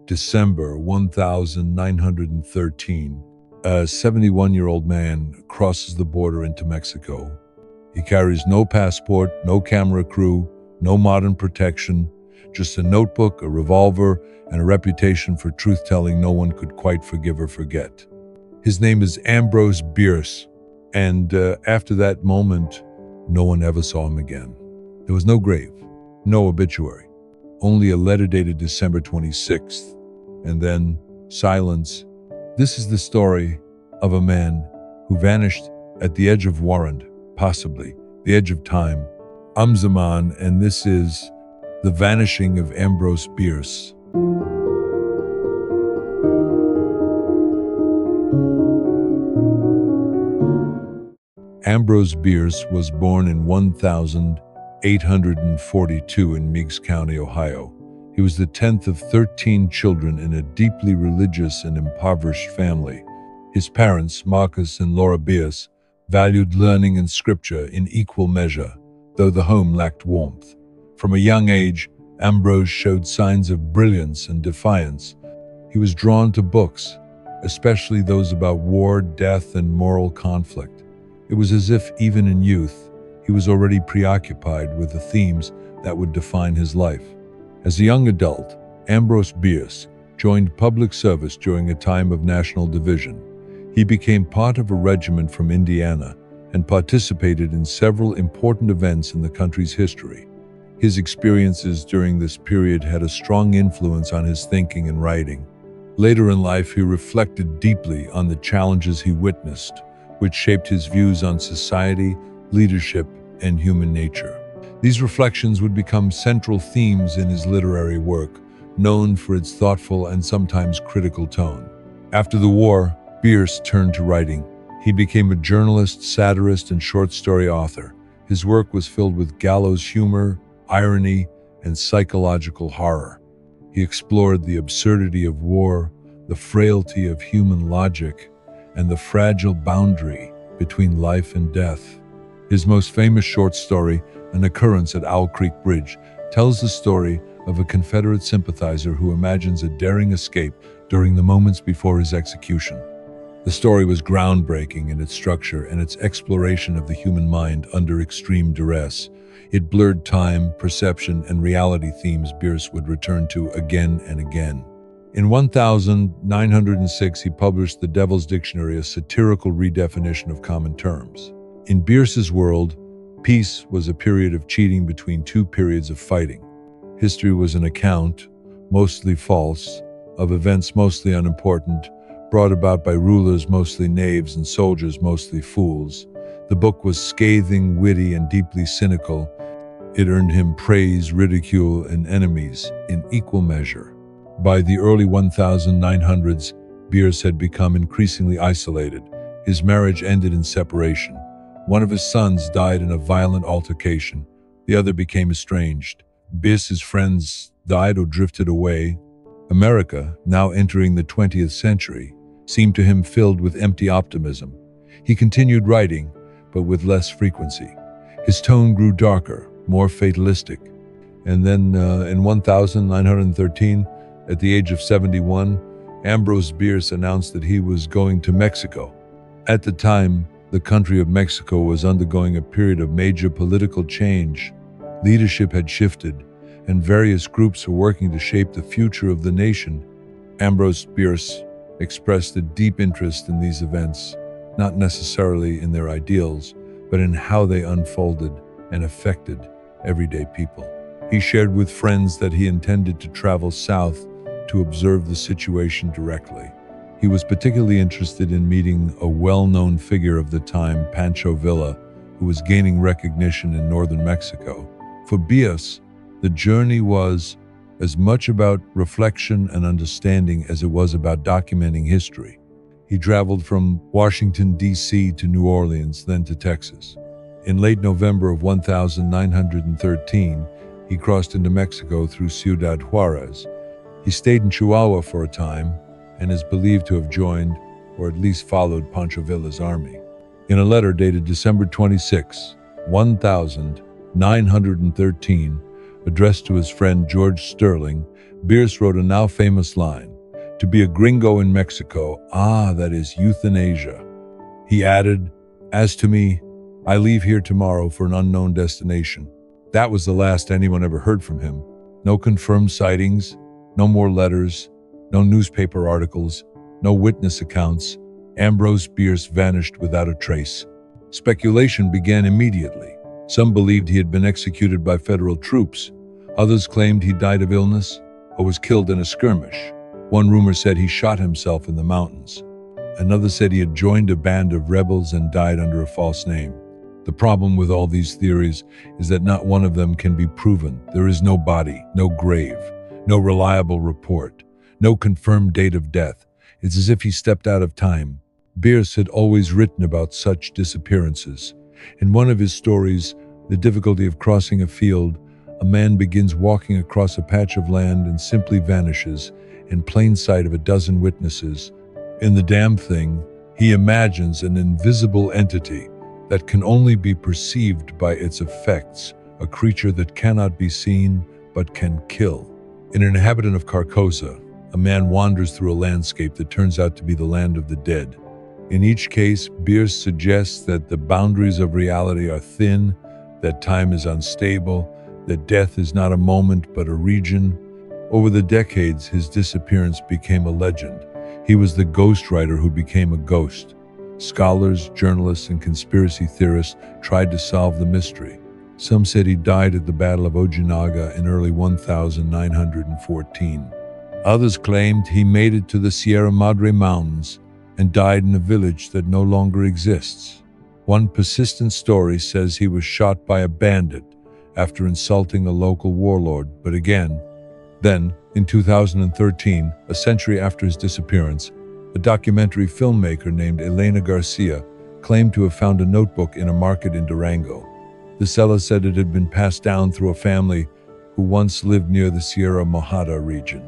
December 1913, a 71-year-old man crosses the border into Mexico. He carries no passport, no camera crew, no modern protection, just a notebook, a revolver, and a reputation for truth-telling no one could quite forgive or forget. His name is Ambrose Bierce, and after that moment, no one ever saw him again. There was no grave, no obituary, only a letter dated December 26th, and then silence. This is the story of a man who vanished at the edge of warrant, possibly the edge of time. I'm Zaman, and this is The Vanishing of Ambrose Bierce. Ambrose Bierce was born in 1842 in Meigs County, Ohio. He was the 10th of 13 children in a deeply religious and impoverished family. His parents, Marcus and Laura Bierce, valued learning and scripture in equal measure, though the home lacked warmth. From a young age, Ambrose showed signs of brilliance and defiance. He was drawn to books, especially those about war, death, and moral conflict. It was as if, even in youth, he was already preoccupied with the themes that would define his life. As a young adult, Ambrose Bierce joined public service during a time of national division. He became part of a regiment from Indiana and participated in several important events in the country's history. His experiences during this period had a strong influence on his thinking and writing. Later in life, he reflected deeply on the challenges he witnessed, which shaped his views on society, leadership, and human nature. These reflections would become central themes in his literary work, known for its thoughtful and sometimes critical tone. After the war, Bierce turned to writing. He became a journalist, satirist, and short story author. His work was filled with gallows humor, irony, and psychological horror. He explored the absurdity of war, the frailty of human logic, and the fragile boundary between life and death. His most famous short story, An Occurrence at Owl Creek Bridge, tells the story of a Confederate sympathizer who imagines a daring escape during the moments before his execution. The story was groundbreaking in its structure and its exploration of the human mind under extreme duress. It blurred time, perception, and reality themes Bierce would return to again and again. In 1906, he published The Devil's Dictionary, a satirical redefinition of common terms. In Bierce's world, peace was a period of cheating between two periods of fighting. History was an account, mostly false, of events mostly unimportant, brought about by rulers mostly knaves and soldiers mostly fools. The book was scathing, witty, and deeply cynical. It earned him praise, ridicule, and enemies in equal measure. By the early 1900s, Bierce had become increasingly isolated. His marriage ended in separation. One of his sons died in a violent altercation. The other became estranged. Bierce's friends died or drifted away. America, now entering the 20th century, seemed to him filled with empty optimism. He continued writing, but with less frequency. His tone grew darker, more fatalistic. And then in 1913, at the age of 71, Ambrose Bierce announced that he was going to Mexico. At the time, the country of Mexico was undergoing a period of major political change. Leadership had shifted, and various groups were working to shape the future of the nation. Ambrose Bierce expressed a deep interest in these events, not necessarily in their ideals, but in how they unfolded and affected everyday people. He shared with friends that he intended to travel south to observe the situation directly. He was particularly interested in meeting a well-known figure of the time, Pancho Villa, who was gaining recognition in northern Mexico. For Bierce, the journey was as much about reflection and understanding as it was about documenting history. He traveled from Washington, D.C. to New Orleans, then to Texas. In late November of 1913, he crossed into Mexico through Ciudad Juarez. He stayed in Chihuahua for a time and is believed to have joined, or at least followed, Pancho Villa's army. In a letter dated December 26, 1913, Addressed to his friend George Sterling, Bierce wrote a now famous line, "To be a gringo in Mexico, that is euthanasia." He added, "As to me, I leave here tomorrow for an unknown destination." That was the last anyone ever heard from him. No confirmed sightings, no more letters, no newspaper articles, no witness accounts. Ambrose Bierce vanished without a trace. Speculation began immediately. Some believed he had been executed by federal troops. Others claimed he died of illness or was killed in a skirmish. One rumor said he shot himself in the mountains. Another said he had joined a band of rebels and died under a false name. The problem with all these theories is that not one of them can be proven. There is no body, no grave, no reliable report, no confirmed date of death. It's as if he stepped out of time. Bierce had always written about such disappearances. In one of his stories, The Difficulty of Crossing a Field, a man begins walking across a patch of land and simply vanishes in plain sight of a dozen witnesses. In The Damn Thing, he imagines an invisible entity that can only be perceived by its effects, a creature that cannot be seen but can kill. In An Inhabitant of Carcosa, a man wanders through a landscape that turns out to be the land of the dead. In each case, Bierce suggests that the boundaries of reality are thin, that time is unstable, that death is not a moment but a region. Over the decades, his disappearance became a legend. He was the ghostwriter who became a ghost. Scholars, journalists, and conspiracy theorists tried to solve the mystery. Some said he died at the Battle of Ojinaga in early 1914. Others claimed he made it to the Sierra Madre Mountains and died in a village that no longer exists. One persistent story says he was shot by a bandit after insulting a local warlord, but then, in 2013, a century after his disappearance, a documentary filmmaker named Elena Garcia claimed to have found a notebook in a market in Durango. The seller said it had been passed down through a family who once lived near the Sierra Mojada region.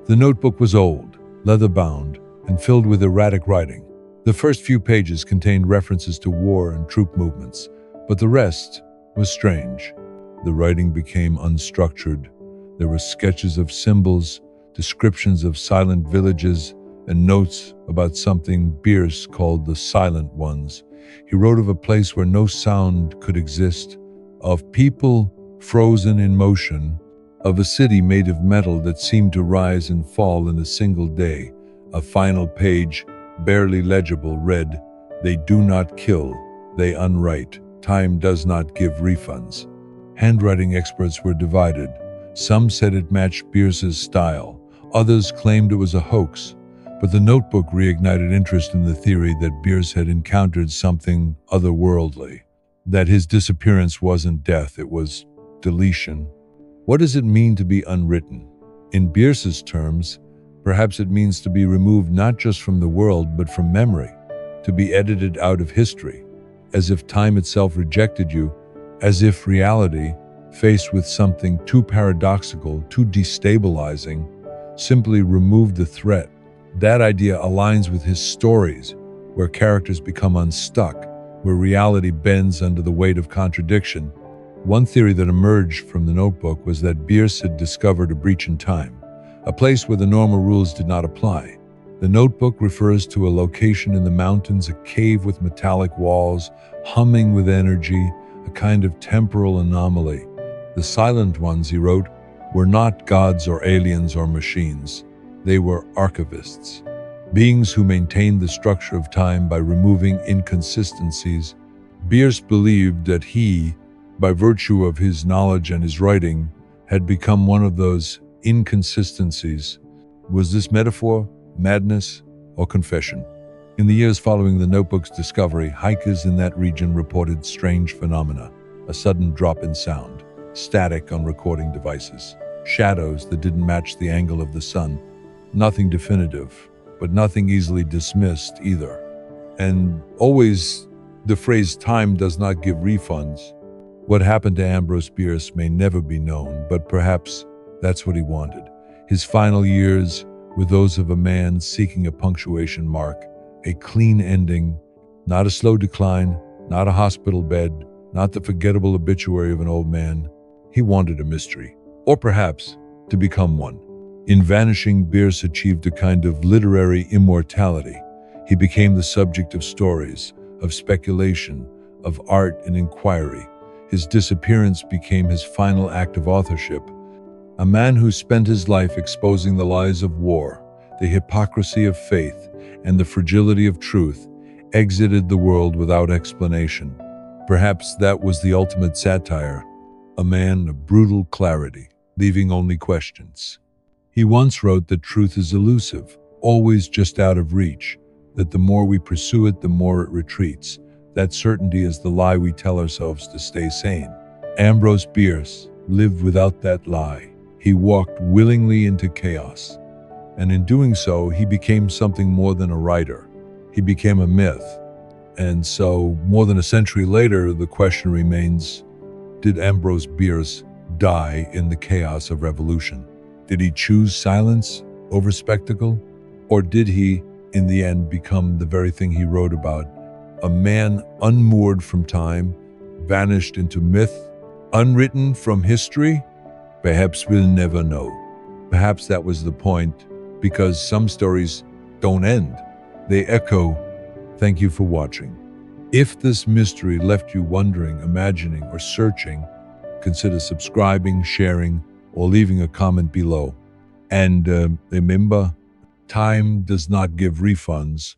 The notebook was old, leather-bound, and filled with erratic writing. The first few pages contained references to war and troop movements, but the rest was strange. The writing became unstructured. There were sketches of symbols, descriptions of silent villages, and notes about something Bierce called the Silent Ones. He wrote of a place where no sound could exist, of people frozen in motion, of a city made of metal that seemed to rise and fall in a single day. A final page, barely legible, read, "They do not kill, they unwrite. Time does not give refunds." Handwriting experts were divided. Some said it matched Bierce's style. Others claimed it was a hoax. But the notebook reignited interest in the theory that Bierce had encountered something otherworldly, that his disappearance wasn't death, it was deletion. What does it mean to be unwritten? In Bierce's terms, perhaps it means to be removed not just from the world, but from memory, to be edited out of history, as if time itself rejected you, as if reality, faced with something too paradoxical, too destabilizing, simply removed the threat. That idea aligns with his stories, where characters become unstuck, where reality bends under the weight of contradiction. One theory that emerged from the notebook was that Bierce had discovered a breach in time, a place where the normal rules did not apply. The notebook refers to a location in the mountains, a cave with metallic walls, humming with energy, a kind of temporal anomaly. The Silent Ones, he wrote, were not gods or aliens or machines. They were archivists, beings who maintained the structure of time by removing inconsistencies. Bierce believed that he, by virtue of his knowledge and his writing, had become one of those inconsistencies. Was this metaphor, madness, or confession? In the years following the notebook's discovery, hikers in that region reported strange phenomena: a sudden drop in sound, static on recording devices, shadows that didn't match the angle of the sun. Nothing definitive, but nothing easily dismissed either. And always the phrase "time does not give refunds." What happened to Ambrose Bierce may never be known, but perhaps that's what he wanted. His final years were those of a man seeking a punctuation mark, a clean ending, not a slow decline, not a hospital bed, not the forgettable obituary of an old man. He wanted a mystery. or perhaps to become one. In Vanishing, Bierce achieved a kind of literary immortality. He became the subject of stories, of speculation, of art and inquiry. His disappearance became his final act of authorship. A man who spent his life exposing the lies of war, the hypocrisy of faith, and the fragility of truth, exited the world without explanation. Perhaps that was the ultimate satire, a man of brutal clarity, leaving only questions. He once wrote that truth is elusive, always just out of reach, that the more we pursue it, the more it retreats. That certainty is the lie we tell ourselves to stay sane. Ambrose Bierce lived without that lie. He walked willingly into chaos, and in doing so, he became something more than a writer. He became a myth. And so, more than a century later, the question remains, did Ambrose Bierce die in the chaos of revolution? Did he choose silence over spectacle? Or did he, in the end, become the very thing he wrote about? A man unmoored from time, vanished into myth, unwritten from history? Perhaps we'll never know. Perhaps that was the point, because some stories don't end. They echo. Thank you for watching. If this mystery left you wondering, imagining, or searching, consider subscribing, sharing, or leaving a comment below. And remember, time does not give refunds,